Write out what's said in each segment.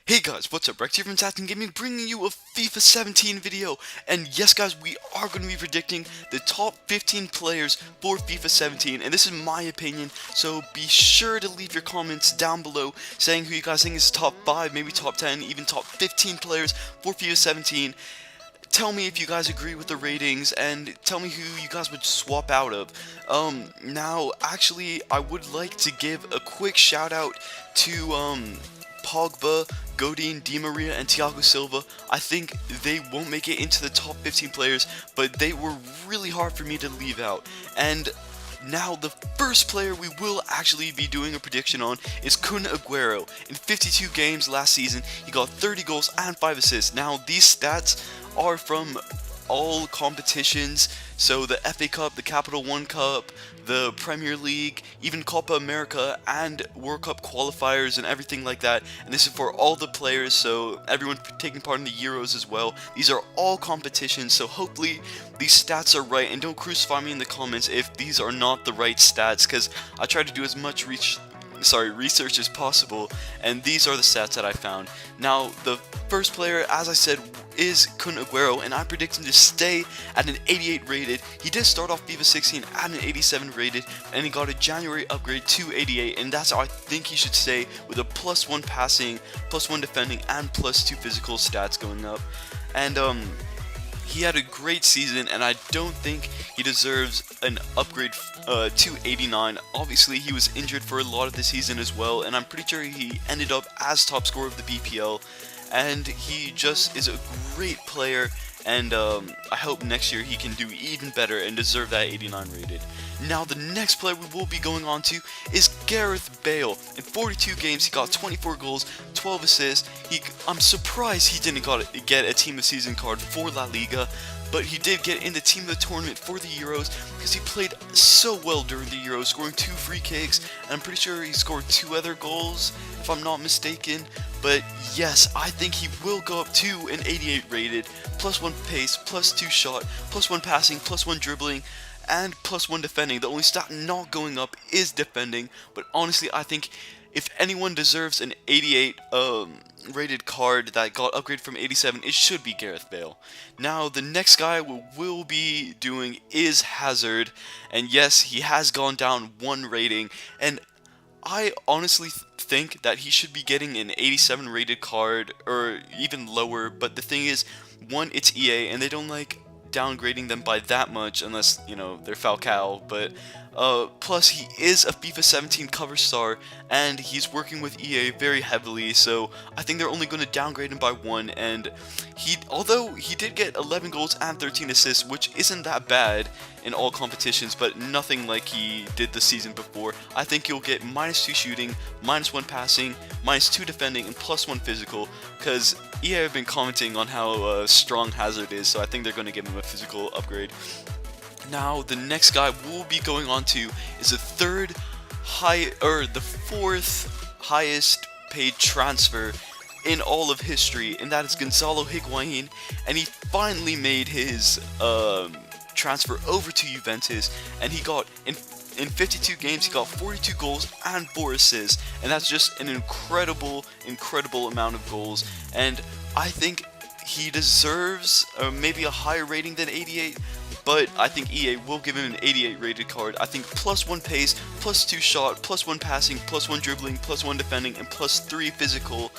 Hey guys, what's up? Rex here from Satin Gaming, bringing you a FIFA 17 video. And yes guys, we are going to be predicting the top 15 players for FIFA 17, and this is my opinion, so be sure to leave your comments down below saying who you guys think is top 5, maybe top 10, even top 15 players for FIFA 17. Tell me if you guys agree with the ratings, and tell me who you guys would swap out of. Now, actually, I would like to give a quick shout out to, Pogba, Godin, Di Maria, and Thiago Silva. I think they won't make it into the top 15 players, but they were really hard for me to leave out. And now, the first player we will actually be doing a prediction on is Kun Aguero. In 52 games last season, he got 30 goals and 5 assists. Now, these stats are from all competitions, so the FA Cup, the Capital One Cup, the Premier League, even Copa America, and World Cup qualifiers and everything like that. And this is for all the players, so everyone taking part in the Euros as well. These are all competitions, so hopefully these stats are right, and don't crucify me in the comments if these are not the right stats, because I try to do as much research as possible, and these are the stats that I found. Now, the first player, as I said, is Kun Aguero, and I predict him to stay at an 88 rated. He did start off FIFA 16 at an 87 rated, and he got a January upgrade to 88, and that's how I think he should stay, with a +1 passing, +1 defending, and +2 physical stats going up. And he had a great season, and I don't think he deserves an upgrade to 89. Obviously, he was injured for a lot of the season as well, and I'm pretty sure he ended up as top scorer of the BPL. And he just is a great player, and I hope next year he can do even better and deserve that 89 rated. Now, the next player we will be going on to is Gareth Bale. In 42 games, he got 24 goals, 12 assists. I'm surprised he didn't get a Team of Season card for La Liga, but he did get in the Team of the Tournament for the Euros because he played so well during the Euros, scoring 2 free kicks, and I'm pretty sure he scored 2 other goals, if I'm not mistaken. But yes, I think he will go up to an 88 rated, +1 pace, +2 shot, +1 passing, +1 dribbling, and +1 defending. The only stat not going up is defending, but honestly, I think if anyone deserves an 88 rated card that got upgraded from 87, it should be Gareth Bale. Now, the next guy we will be doing is Hazard, and yes, he has gone down 1 rating, and I honestly think that he should be getting an 87 rated card, or even lower, but the thing is, one, it's EA, and they don't like downgrading them by that much unless, you know, they're Falcao, but plus he is a FIFA 17 cover star, and he's working with EA very heavily, so I think they're only going to downgrade him by 1, and although he did get 11 goals and 13 assists, which isn't that bad in all competitions, but nothing like he did the season before, I think he'll get -2 shooting, -1 passing, -2 defending, and +1 physical, because EA have been commenting on how strong Hazard is, so I think they're going to give him a physical upgrade. Now, the next guy we'll be going on to is the fourth highest paid transfer in all of history, and that is Gonzalo Higuain, and he finally made his transfer over to Juventus, and he got in 52 games, he got 42 goals and 4 assists, and that's just an incredible amount of goals, and I think he deserves maybe a higher rating than 88, but I think EA will give him an 88 rated card. I think +1 pace, +2 shot, +1 passing, +1 dribbling, +1 defending, and +3 physical.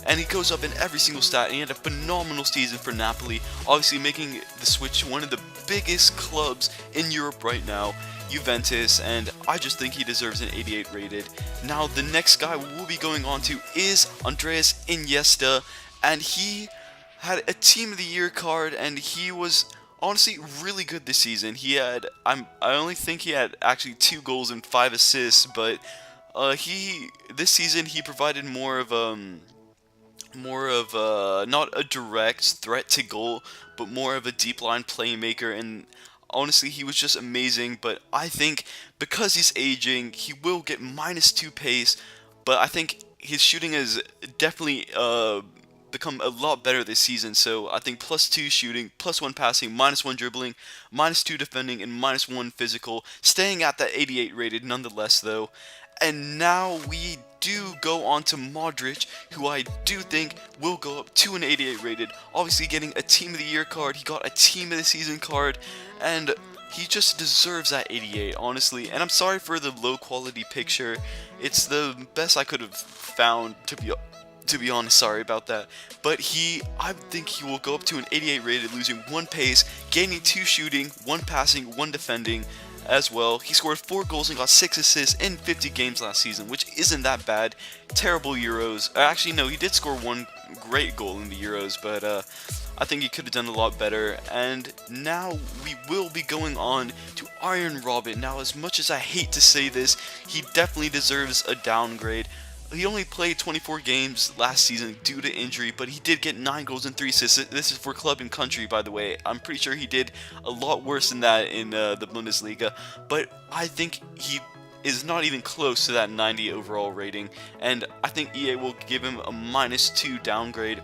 And he goes up in every single stat, and he had a phenomenal season for Napoli, obviously making the switch to one of the biggest clubs in Europe right now, Juventus, and I just think he deserves an 88 rated. Now, the next guy we'll be going on to is Andreas Iniesta, and he had a Team of the Year card, and he was honestly really good this season. I only think he had actually 2 goals and 5 assists, but this season he provided more of not a direct threat to goal, but more of a deep line playmaker, and honestly he was just amazing. But I think because he's aging, he will get -2 pace, but I think his shooting has definitely become a lot better this season, so I think +2 shooting, +1 passing, -1 dribbling, -2 defending, and -1 physical, staying at that 88 rated nonetheless though. And now we do go on to Modric, who I do think will go up to an 88 rated. Obviously getting a Team of the Year card, he got a Team of the Season card, and he just deserves that 88, honestly. And I'm sorry for the low quality picture. It's the best I could have found, to be honest, sorry about that. But I think he will go up to an 88 rated, losing 1 pace, gaining 2 shooting, 1 passing, 1 defending as well. He scored 4 goals and got 6 assists in 50 games last season, which isn't that bad. Terrible Euros. Actually, no, he did score 1 great goal in the Euros, but I think he could have done a lot better. And now we will be going on to Iron Robin. Now, as much as I hate to say this, he definitely deserves a downgrade. He only played 24 games last season due to injury, but he did get 9 goals and 3 assists. This is for club and country, by the way. I'm pretty sure he did a lot worse than that in the Bundesliga, but I think he is not even close to that 90 overall rating, and I think EA will give him a -2 downgrade.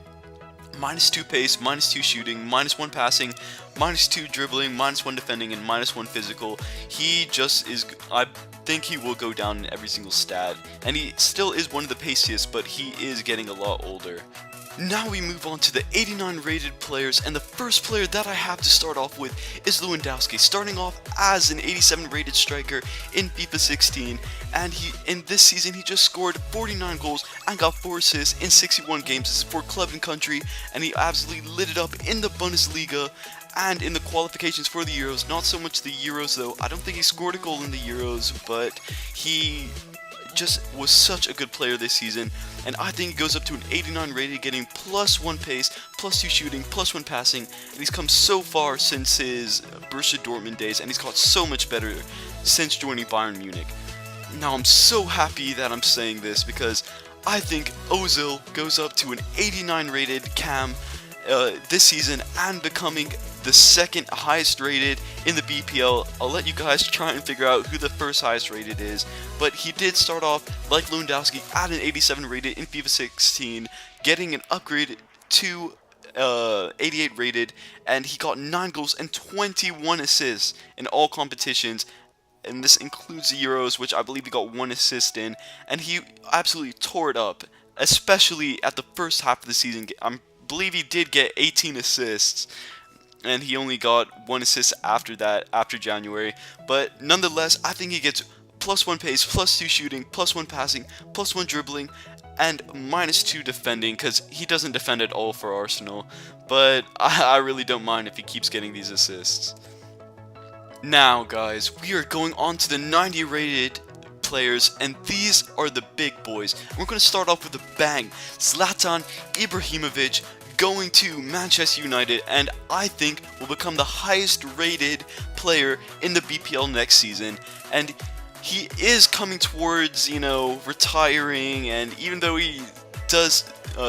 -2 pace, -2 shooting, -1 passing, -2 dribbling, -1 defending, and -1 physical. He just is, I think he will go down in every single stat. And he still is one of the paciest, but he is getting a lot older. Now we move on to the 89 rated players, and the first player that I have to start off with is Lewandowski, starting off as an 87 rated striker in FIFA 16, and in this season he just scored 49 goals and got 4 assists in 61 games. This is for club and country, and he absolutely lit it up in the Bundesliga and in the qualifications for the Euros. Not so much the Euros though. I don't think he scored a goal in the Euros, but he just was such a good player this season, and I think he goes up to an 89 rated, getting +1 pace, +2 shooting, +1 passing, and he's come so far since his Borussia Dortmund days, and he's got so much better since joining Bayern Munich. Now I'm so happy that I'm saying this, because I think Ozil goes up to an 89 rated cam this season and becoming the second highest rated in the BPL. I'll let you guys try and figure out who the first highest rated is, but he did start off like Lewandowski at an 87 rated in FIFA 16, getting an upgrade to 88 rated, and he got 9 goals and 21 assists in all competitions, and this includes the Euros, which I believe he got 1 assist in, and he absolutely tore it up, especially at the first half of the season. I believe he did get 18 assists, and he only got 1 assist after that, after January. But nonetheless, I think he gets +1 pace, +2 shooting, +1 passing, +1 dribbling, and -2 defending, because he doesn't defend at all for Arsenal. But I really don't mind if he keeps getting these assists. Now guys, we are going on to the 90 rated players, and these are the big boys. We're going to start off with a bang. Zlatan Ibrahimovic going to Manchester United, and I think will become the highest rated player in the BPL next season. And he is coming towards, retiring, and even though he does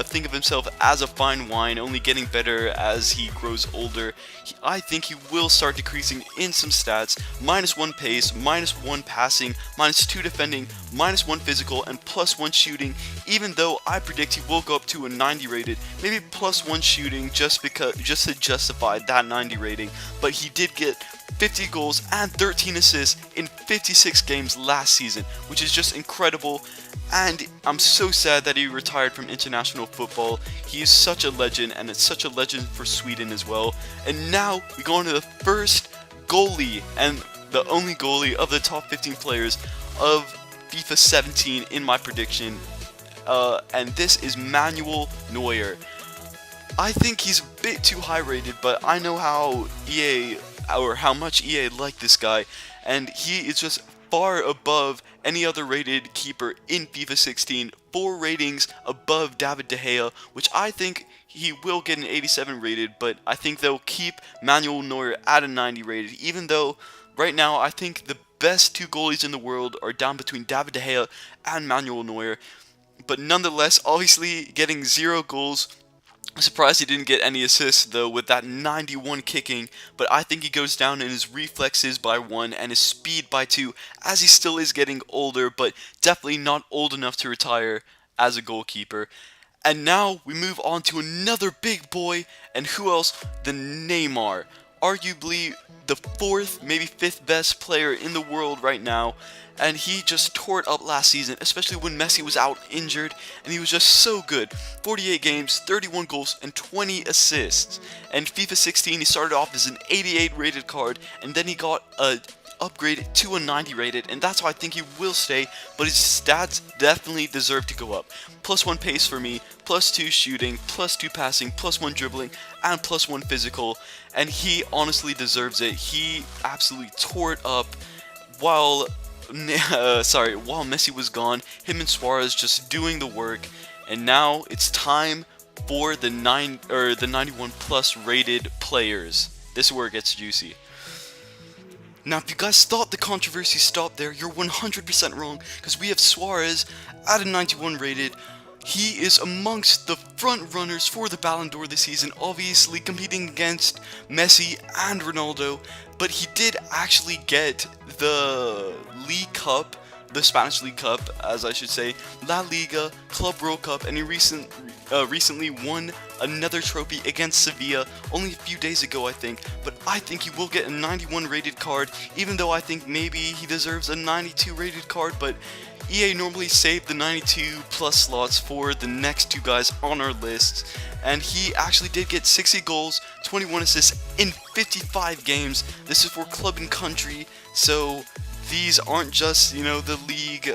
think of himself as a fine wine, only getting better as he grows older, I think he will start decreasing in some stats. -1 pace, -1 passing, -2 defending, -1 physical, and +1 shooting, even though I predict he will go up to a 90 rated, maybe +1 shooting just to justify that 90 rating. But he did get 50 goals and 13 assists in 56 games last season, which is just incredible. And I'm so sad that he retired from international football. He is such a legend, and it's such a legend for Sweden as well. And now we go on to the first goalie and the only goalie of the top 15 players of FIFA 17 in my prediction. And this is Manuel Neuer. I think he's a bit too high rated, but I know how much EA like this guy, and he is just far above any other rated keeper in FIFA 16, 4 ratings above David De Gea, which I think he will get an 87 rated, but I think they'll keep Manuel Neuer at a 90 rated, even though right now I think the best 2 goalies in the world are down between David De Gea and Manuel Neuer. But nonetheless, obviously getting 0 goals. I'm surprised he didn't get any assists though with that 91 kicking, but I think he goes down in his reflexes by 1 and his speed by 2, as he still is getting older, but definitely not old enough to retire as a goalkeeper. And now we move on to another big boy, and who else than Neymar. arguably the fourth, maybe fifth best player in the world right now, and he just tore it up last season, especially when Messi was out injured, and he was just so good. 48 games, 31 goals, and 20 assists. And FIFA 16, he started off as an 88 rated card, and then he got a upgrade to a 90 rated, and that's how I think he will stay, but his stats definitely deserve to go up. +1 pace for me, +2 shooting, +2 passing, +1 dribbling, and +1 physical, and he honestly deserves it. He absolutely tore it up while while Messi was gone. Him and Suarez just doing the work, and now it's time for the 91 plus rated players. This is where it gets juicy. Now, if you guys thought the controversy stopped there, you're 100% wrong, because we have Suarez at a 91 rated. He is amongst the front runners for the Ballon d'Or this season, obviously competing against Messi and Ronaldo, but he did actually get the League Cup, the Spanish League Cup, as I should say, La Liga, Club World Cup, and he recently won another trophy against Sevilla only a few days ago, I think. But I think he will get a 91 rated card, even though I think maybe he deserves a 92 rated card, but EA normally saved the 92 plus slots for the next two guys on our list, and he actually did get 60 goals, 21 assists in 55 games. This is for club and country, so these aren't just, the league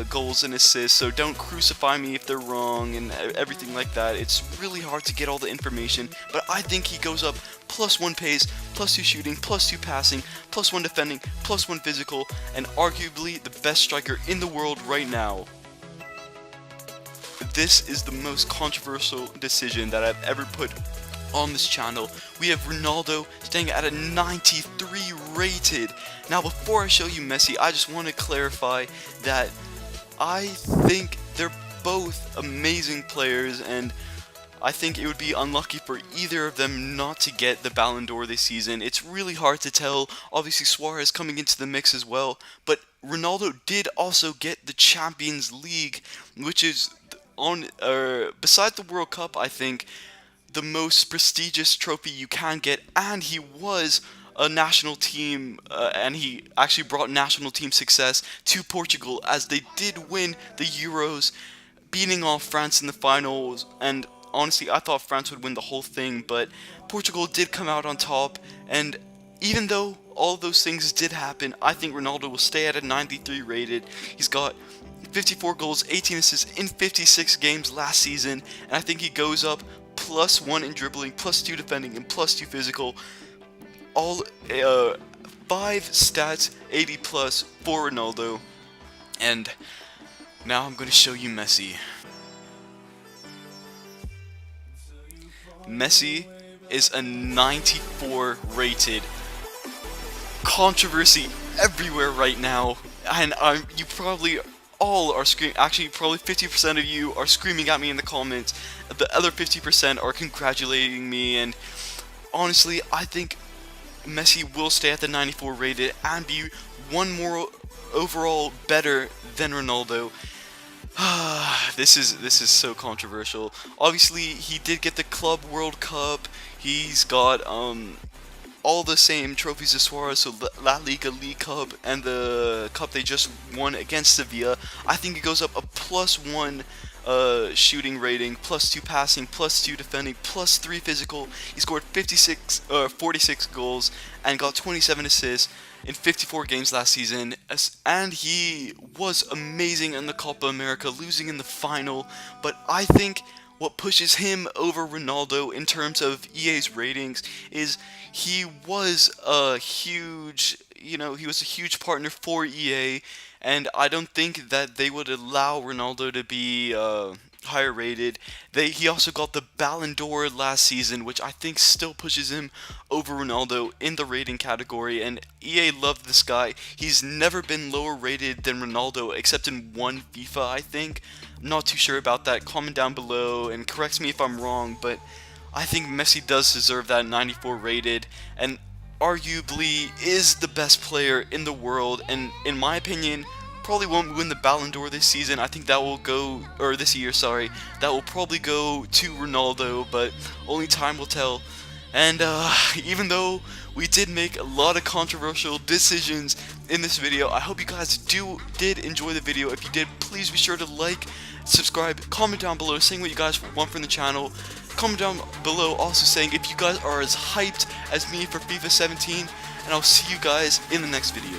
goals and assists, so don't crucify me if they're wrong and everything like that. It's really hard to get all the information, but I think he goes up +1 pace, +2 shooting, +2 passing, +1 defending, +1 physical, and arguably the best striker in the world right now. This is the most controversial decision that I've ever put on this channel. We have Ronaldo staying at a 93 rated. Now, before I show you Messi, I just want to clarify that I think they're both amazing players, and I think it would be unlucky for either of them not to get the Ballon d'Or this season. It's really hard to tell. Obviously, Suarez coming into the mix as well, but Ronaldo did also get the Champions League, which is beside the World Cup, I think, the most prestigious trophy you can get, and he was a national team, and he actually brought national team success to Portugal as they did win the Euros, beating off France in the finals. And honestly, I thought France would win the whole thing, but Portugal did come out on top, and even though all of those things did happen, I think Ronaldo will stay at a 93 rated. He's got 54 goals, 18 assists in 56 games last season, and I think he goes up +1 in dribbling, +2 defending, and +2 physical. All 5 stats 80 plus for Ronaldo. And now I'm going to show you Messi. Messi is a 94 rated. Controversy everywhere right now, and you probably all are screaming. Actually, probably 50% of you are screaming at me in the comments. The other 50% are congratulating me, and honestly, I think Messi will stay at the 94 rated and be one more overall better than Ronaldo. This is so controversial. Obviously, he did get the Club World Cup. He's got all the same trophies as Suarez, so La Liga, League Cup, and the cup they just won against Sevilla. I think it goes up a +1 shooting rating, +2 passing, +2 defending, +3 physical. He scored 46 goals and got 27 assists in 54 games last season, and he was amazing in the Copa America, losing in the final. But I think what pushes him over Ronaldo in terms of EA's ratings is he was a huge, he was a huge partner for EA, and I don't think that they would allow Ronaldo to be higher rated. He also got the Ballon d'Or last season, which I think still pushes him over Ronaldo in the rating category, and EA loved this guy. He's never been lower rated than Ronaldo except in one FIFA, I think. I'm not too sure about that. Comment down below and correct me if I'm wrong, but I think Messi does deserve that 94 rated, and arguably is the best player in the world, and in my opinion, probably won't win the Ballon d'Or this season. I think that will go, or this year, sorry, that will probably go to Ronaldo, but only time will tell. And even though we did make a lot of controversial decisions in this video. I hope you guys did enjoy the video. If you did, please be sure to like, subscribe, comment down below saying what you guys want from the channel. Comment down below also saying if you guys are as hyped as me for FIFA 17, and I'll see you guys in the next video.